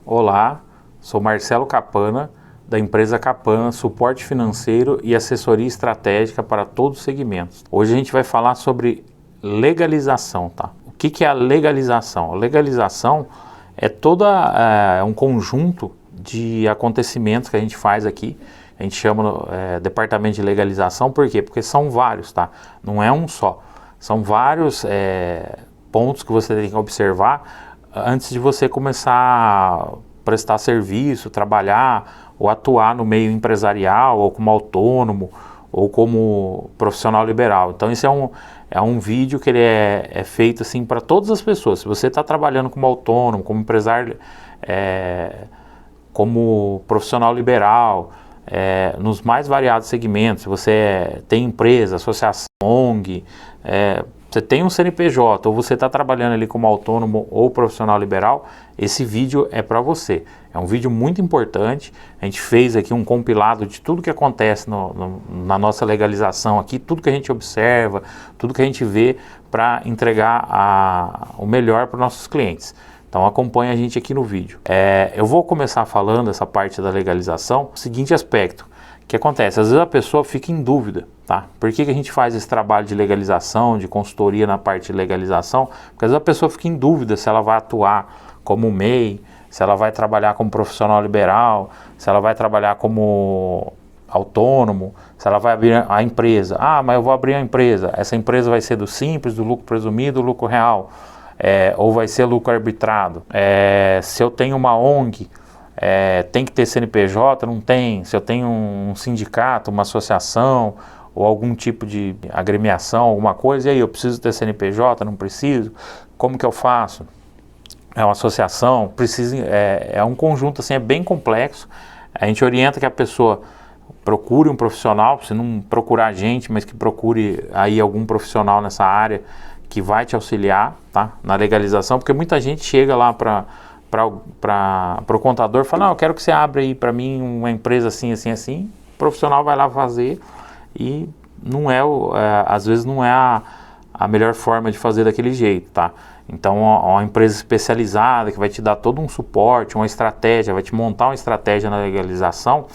Olá, sou Marcelo Capana, da empresa Capana, suporte financeiro e assessoria estratégica para todos os segmentos. Hoje a gente vai falar sobre legalização, tá? O que é a legalização? A legalização é um conjunto de acontecimentos que a gente faz aqui. A gente chama departamento de legalização, por quê? Porque são vários, tá? Não é um só. São vários pontos que você tem que observar antes de você começar a prestar serviço, trabalhar ou atuar no meio empresarial, ou como autônomo, ou como profissional liberal. Então esse é um vídeo que ele é feito assim para todas as pessoas. Se você está trabalhando como autônomo, como empresário, como profissional liberal, nos mais variados segmentos, se você tem empresa, associação, ONG, você tem um CNPJ ou você está trabalhando ali como autônomo ou profissional liberal, esse vídeo é para você. É um vídeo muito importante. A gente fez aqui um compilado de tudo que acontece na nossa legalização aqui, tudo que a gente observa, tudo que a gente vê para entregar o melhor para os nossos clientes. Então acompanhe a gente aqui no vídeo. Eu vou começar falando essa parte da legalização, o seguinte aspecto. O que acontece? Às vezes a pessoa fica em dúvida, tá? Por que a gente faz esse trabalho de legalização, de consultoria na parte de legalização? Porque às vezes a pessoa fica em dúvida se ela vai atuar como MEI, se ela vai trabalhar como profissional liberal, se ela vai trabalhar como autônomo, se ela vai abrir a empresa. Ah, mas eu vou abrir a empresa. Essa empresa vai ser do simples, do lucro presumido, do lucro real, ou vai ser lucro arbitrado. Se eu tenho uma ONG, tem que ter CNPJ? Não tem. Se eu tenho um sindicato, uma associação ou algum tipo de agremiação, alguma coisa, e aí eu preciso ter CNPJ? Não preciso? Como que eu faço? É uma associação? É um conjunto assim, é bem complexo. A gente orienta que a pessoa procure um profissional, se não procurar a gente, mas que procure aí algum profissional nessa área que vai te auxiliar, tá? Na legalização, porque muita gente chega lá para o contador e fala, não, eu quero que você abra aí para mim uma empresa assim, assim, assim. O profissional vai lá fazer e não às vezes não é a melhor forma de fazer daquele jeito, tá? Então uma empresa especializada que vai te dar todo um suporte, uma estratégia, vai te montar uma estratégia na legalização,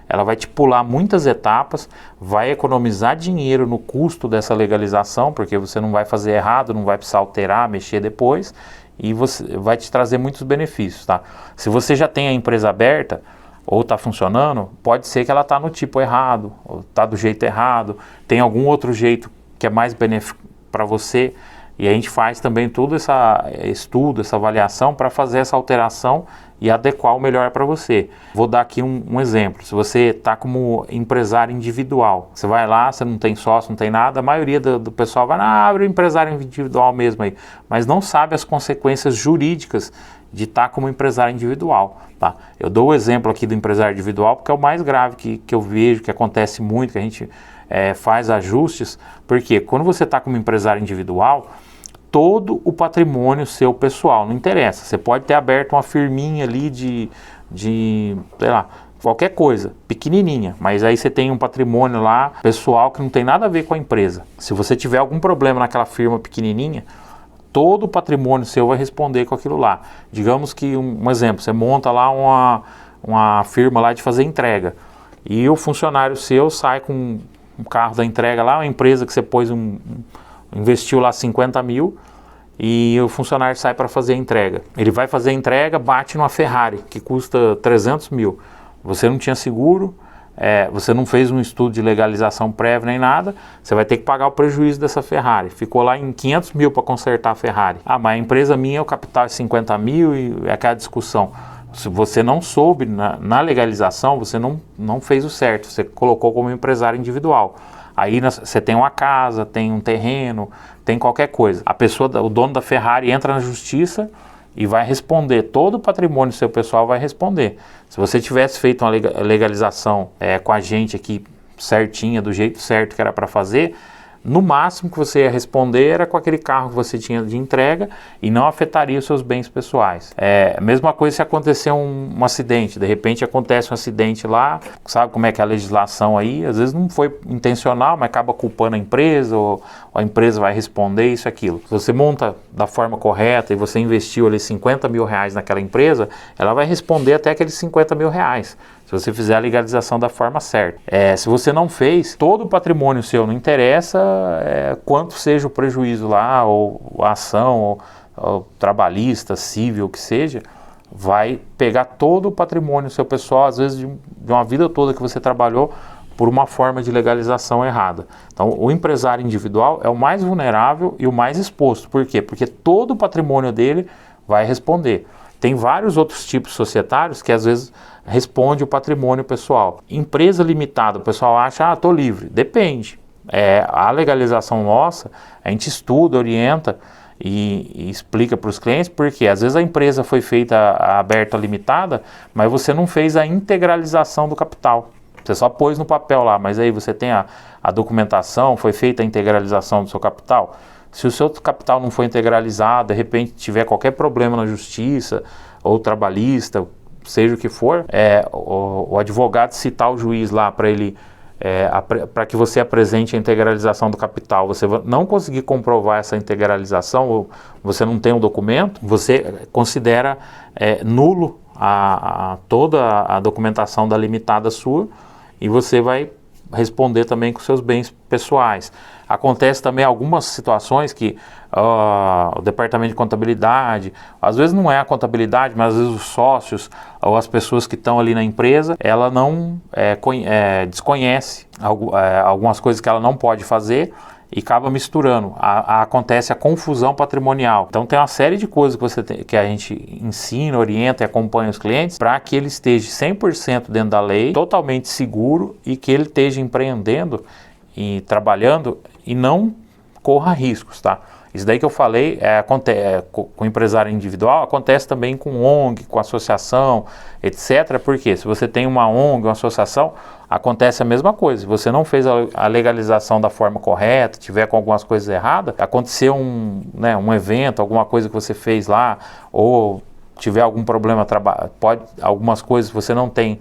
ela vai te pular muitas etapas, vai economizar dinheiro no custo dessa legalização, porque você não vai fazer errado, não vai precisar alterar, mexer depois, e vai te trazer muitos benefícios, tá? Se você já tem a empresa aberta, ou está funcionando, pode ser que ela está no tipo errado, ou está do jeito errado, tem algum outro jeito que é mais benéfico para você, e a gente faz também todo esse estudo, essa avaliação para fazer essa alteração e adequar o melhor para você. Vou dar aqui um exemplo. Se você está como empresário individual, você vai lá, você não tem sócio, não tem nada, a maioria do pessoal vai lá, abre o empresário individual mesmo aí, mas não sabe as consequências jurídicas de estar como empresário individual, tá? Eu dou o exemplo aqui do empresário individual porque é o mais grave que eu vejo, que acontece muito, que a gente faz ajustes, porque quando você está como empresário individual, todo o patrimônio seu pessoal, não interessa, você pode ter aberto uma firminha ali de sei lá, qualquer coisa, pequenininha, mas aí você tem um patrimônio lá pessoal que não tem nada a ver com a empresa. Se você tiver algum problema naquela firma pequenininha, todo o patrimônio seu vai responder com aquilo lá. Digamos que, um exemplo, você monta lá uma firma lá de fazer entrega, e o funcionário seu sai com um carro da entrega lá, uma empresa que você investiu lá 50 mil e o funcionário sai para fazer a entrega. Ele vai fazer a entrega, bate numa Ferrari que custa 300 mil. Você não tinha seguro, você não fez um estudo de legalização prévia nem nada, você vai ter que pagar o prejuízo dessa Ferrari. Ficou lá em 500 mil para consertar a Ferrari. Ah, mas a empresa minha, o capital é 50 mil e é aquela discussão. Se você não soube na legalização, você não fez o certo, você colocou como empresário individual. Aí você tem uma casa, tem um terreno, tem qualquer coisa. O dono da Ferrari entra na justiça e vai responder, todo o patrimônio seu pessoal vai responder. Se você tivesse feito uma legalização com a gente aqui certinha, do jeito certo que era para fazer, No máximo que você ia responder era com aquele carro que você tinha de entrega e não afetaria os seus bens pessoais. A mesma coisa se acontecer um acidente, de repente acontece um acidente lá, sabe como é que é a legislação aí, às vezes não foi intencional, mas acaba culpando a empresa, ou a empresa vai responder isso e aquilo. Se você monta da forma correta e você investiu ali 50 mil reais naquela empresa, ela vai responder até aqueles 50 mil reais. Se você fizer a legalização da forma certa. Se você não fez, todo o patrimônio seu, não interessa quanto seja o prejuízo lá, ou a ação, ou trabalhista, civil, o que seja, vai pegar todo o patrimônio seu pessoal, às vezes de uma vida toda que você trabalhou, por uma forma de legalização errada. Então, o empresário individual é o mais vulnerável e o mais exposto. Por quê? Porque todo o patrimônio dele vai responder. Tem vários outros tipos societários que às vezes responde o patrimônio pessoal. Empresa limitada, o pessoal acha, estou livre. Depende. A legalização nossa, a gente estuda, orienta e explica para os clientes, porque às vezes a empresa foi feita aberta limitada, mas você não fez a integralização do capital. Você só pôs no papel lá, mas aí você tem a documentação, foi feita a integralização do seu capital. Se o seu capital não for integralizado, de repente tiver qualquer problema na justiça ou trabalhista, seja o que for, o advogado citar o juiz lá para ele, para que você apresente a integralização do capital, você não conseguir comprovar essa integralização, ou você não tem um documento, você considera nulo toda a documentação da limitada sua e você vai responder também com seus bens pessoais. Acontece também algumas situações que o departamento de contabilidade, às vezes não é a contabilidade, mas às vezes os sócios ou as pessoas que estão ali na empresa, ela não desconhece algumas coisas que ela não pode fazer e acaba misturando. Acontece a confusão patrimonial. Então tem uma série de coisas que a gente ensina, orienta e acompanha os clientes para que ele esteja 100% dentro da lei, totalmente seguro e que ele esteja empreendendo e trabalhando e não corra riscos, tá? Isso daí que eu falei com o empresário individual, acontece também com ONG, com associação, etc. Porque se você tem uma ONG, uma associação, acontece a mesma coisa. Se você não fez a legalização da forma correta, tiver com algumas coisas erradas, aconteceu um evento, alguma coisa que você fez lá, ou tiver algum problema, algumas coisas que você não tem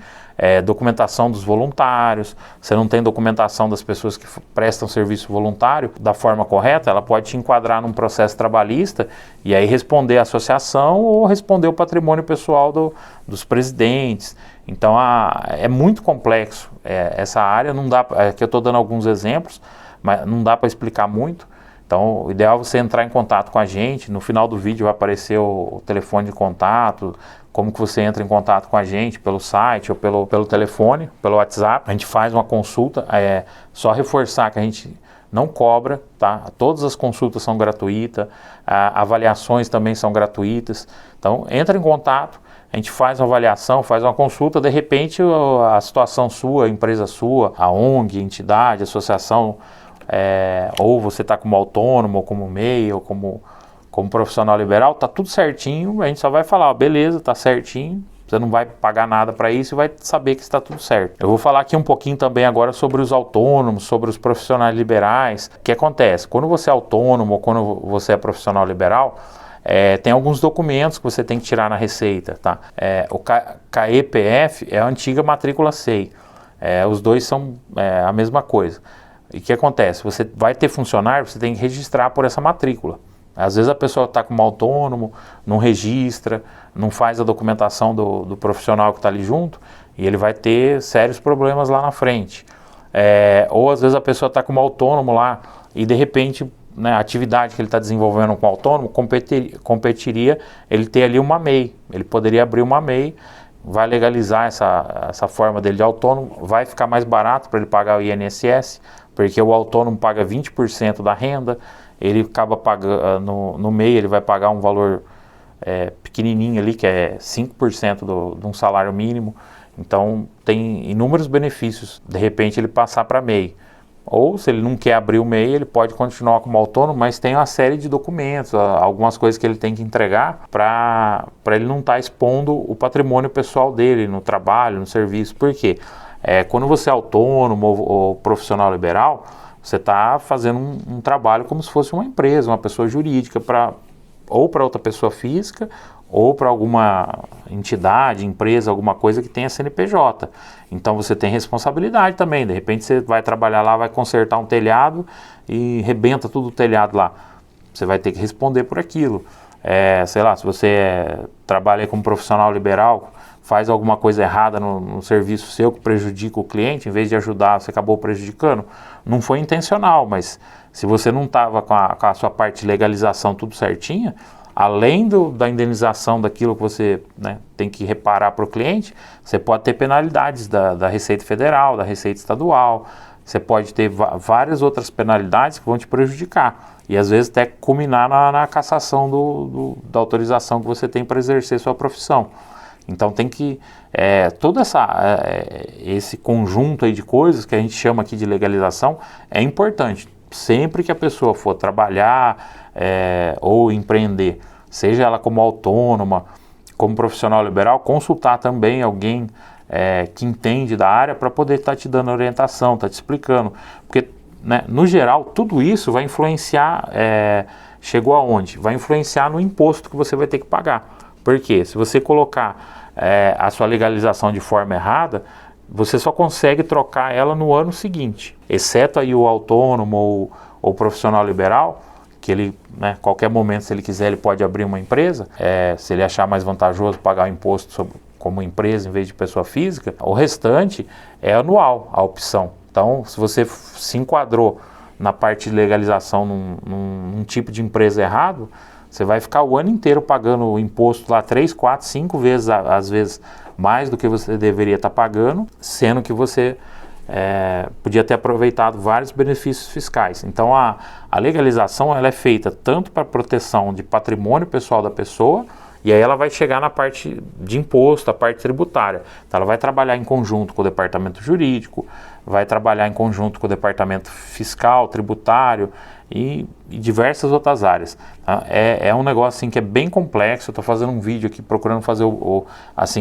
documentação dos voluntários, você não tem documentação das pessoas que prestam serviço voluntário da forma correta, ela pode te enquadrar num processo trabalhista e aí responder a associação ou responder o patrimônio pessoal dos presidentes. Então é muito complexo essa área, não dá, aqui eu estou dando alguns exemplos, mas não dá para explicar muito. Então, o ideal é você entrar em contato com a gente. No final do vídeo vai aparecer o telefone de contato, como que você entra em contato com a gente, pelo site ou pelo telefone, pelo WhatsApp. A gente faz uma consulta, só reforçar que a gente não cobra, tá? Todas as consultas são gratuitas, avaliações também são gratuitas. Então, entra em contato, a gente faz uma avaliação, faz uma consulta, de repente a situação sua, a empresa sua, a ONG, entidade, associação, ou você está como autônomo, ou como MEI, ou como profissional liberal, está tudo certinho, a gente só vai falar, beleza, está certinho, você não vai pagar nada para isso e vai saber que está tudo certo. Eu vou falar aqui um pouquinho também agora sobre os autônomos, sobre os profissionais liberais. O que acontece? Quando você é autônomo ou quando você é profissional liberal, tem alguns documentos que você tem que tirar na Receita, tá? O CAEPF é a antiga matrícula SEI, os dois são a mesma coisa. E o que acontece? Você vai ter funcionário, você tem que registrar por essa matrícula. Às vezes a pessoa está como autônomo, não registra, não faz a documentação do profissional que está ali junto e ele vai ter sérios problemas lá na frente. Ou às vezes a pessoa está como autônomo lá e de repente, né, a atividade que ele está desenvolvendo com o autônomo competiria ele ter ali uma MEI. Ele poderia abrir uma MEI, vai legalizar essa forma dele de autônomo, vai ficar mais barato para ele pagar o INSS, porque o autônomo paga 20% da renda, ele acaba pagando, no MEI ele vai pagar um valor pequenininho ali, que é 5% de um salário mínimo. Então tem inúmeros benefícios, de repente ele passar para MEI. Ou se ele não quer abrir o MEI, ele pode continuar como autônomo, mas tem uma série de documentos, algumas coisas que ele tem que entregar para ele não estar expondo o patrimônio pessoal dele no trabalho, no serviço. Por quê? Quando você é autônomo ou profissional liberal, Você está fazendo um trabalho como se fosse uma empresa, uma pessoa jurídica, ou para outra pessoa física, ou para alguma entidade, empresa, alguma coisa que tenha CNPJ. Então você tem responsabilidade também. De repente você vai trabalhar lá, vai consertar um telhado e rebenta tudo o telhado lá. Você vai ter que responder por aquilo. Sei lá, se você trabalha como profissional liberal, faz alguma coisa errada no serviço seu que prejudica o cliente, em vez de ajudar, você acabou prejudicando. Não foi intencional, mas se você não estava com a sua parte de legalização tudo certinha, além da indenização daquilo que você, né, tem que reparar para o cliente, você pode ter penalidades da Receita Federal, da Receita Estadual, você pode ter várias outras penalidades que vão te prejudicar. E às vezes até culminar na cassação da autorização que você tem para exercer sua profissão. Então tem que, todo esse conjunto aí de coisas que a gente chama aqui de legalização é importante. Sempre que a pessoa for trabalhar ou empreender, seja ela como autônoma, como profissional liberal, consultar também alguém que entende da área para poder estar te dando orientação, estar te explicando. Porque, né, no geral, tudo isso vai influenciar, chegou aonde? Vai influenciar no imposto que você vai ter que pagar. Porque se você colocar a sua legalização de forma errada, você só consegue trocar ela no ano seguinte. Exceto aí o autônomo ou profissional liberal, que ele, né, qualquer momento, se ele quiser, ele pode abrir uma empresa, se ele achar mais vantajoso pagar o imposto como empresa em vez de pessoa física. O restante é anual, a opção. Então, se você se enquadrou na parte de legalização num tipo de empresa errado, você vai ficar o ano inteiro pagando o imposto lá 3, 4, 5 vezes, às vezes mais do que você deveria estar pagando, sendo que você podia ter aproveitado vários benefícios fiscais. Então a legalização ela é feita tanto para proteção de patrimônio pessoal da pessoa, e aí ela vai chegar na parte de imposto, a parte tributária. Então ela vai trabalhar em conjunto com o departamento jurídico, vai trabalhar em conjunto com o departamento fiscal, tributário e diversas outras áreas. Tá? É um negócio assim que é bem complexo. Eu estou fazendo um vídeo aqui procurando fazer o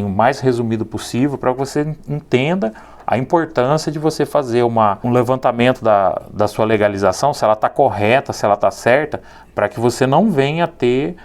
mais resumido possível para que você entenda a importância de você fazer um levantamento da sua legalização, se ela está correta, se ela está certa, para que você não venha a ter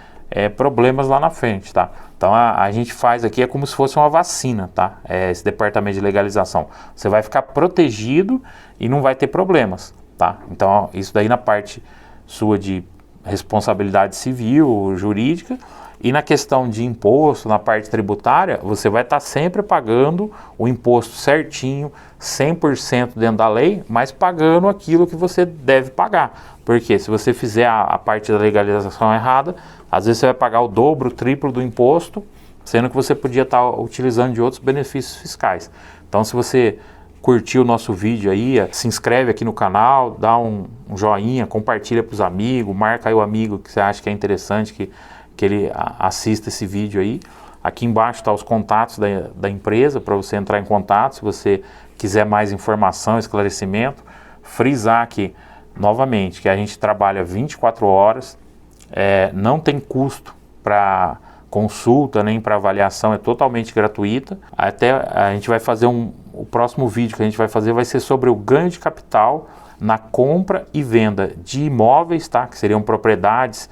problemas lá na frente, tá? Então a gente faz aqui como se fosse uma vacina, tá? Esse departamento de legalização. Você vai ficar protegido e não vai ter problemas, tá? Então isso daí na parte sua de responsabilidade civil, jurídica, e na questão de imposto, na parte tributária, você vai estar sempre pagando o imposto certinho, 100% dentro da lei, mas pagando aquilo que você deve pagar. Porque se você fizer a parte da legalização errada, às vezes você vai pagar o dobro, o triplo do imposto, sendo que você podia estar utilizando de outros benefícios fiscais. Então, se você curtiu o nosso vídeo aí, se inscreve aqui no canal, dá um joinha, compartilha para os amigos, marca aí o amigo que você acha que é interessante, que ele assista esse vídeo aí. Aqui embaixo está os contatos da empresa para você entrar em contato, se você quiser mais informação, esclarecimento. Frisar aqui, novamente, que a gente trabalha 24 horas, não tem custo para consulta, nem para avaliação, é totalmente gratuita. Até a gente vai fazer o próximo vídeo que a gente vai fazer vai ser sobre o ganho de capital na compra e venda de imóveis, tá? Que seriam propriedades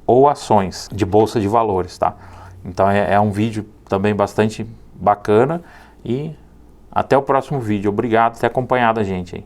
ou ações de bolsa de valores, tá? Então é um vídeo também bastante bacana e até o próximo vídeo. Obrigado por ter acompanhado a gente aí.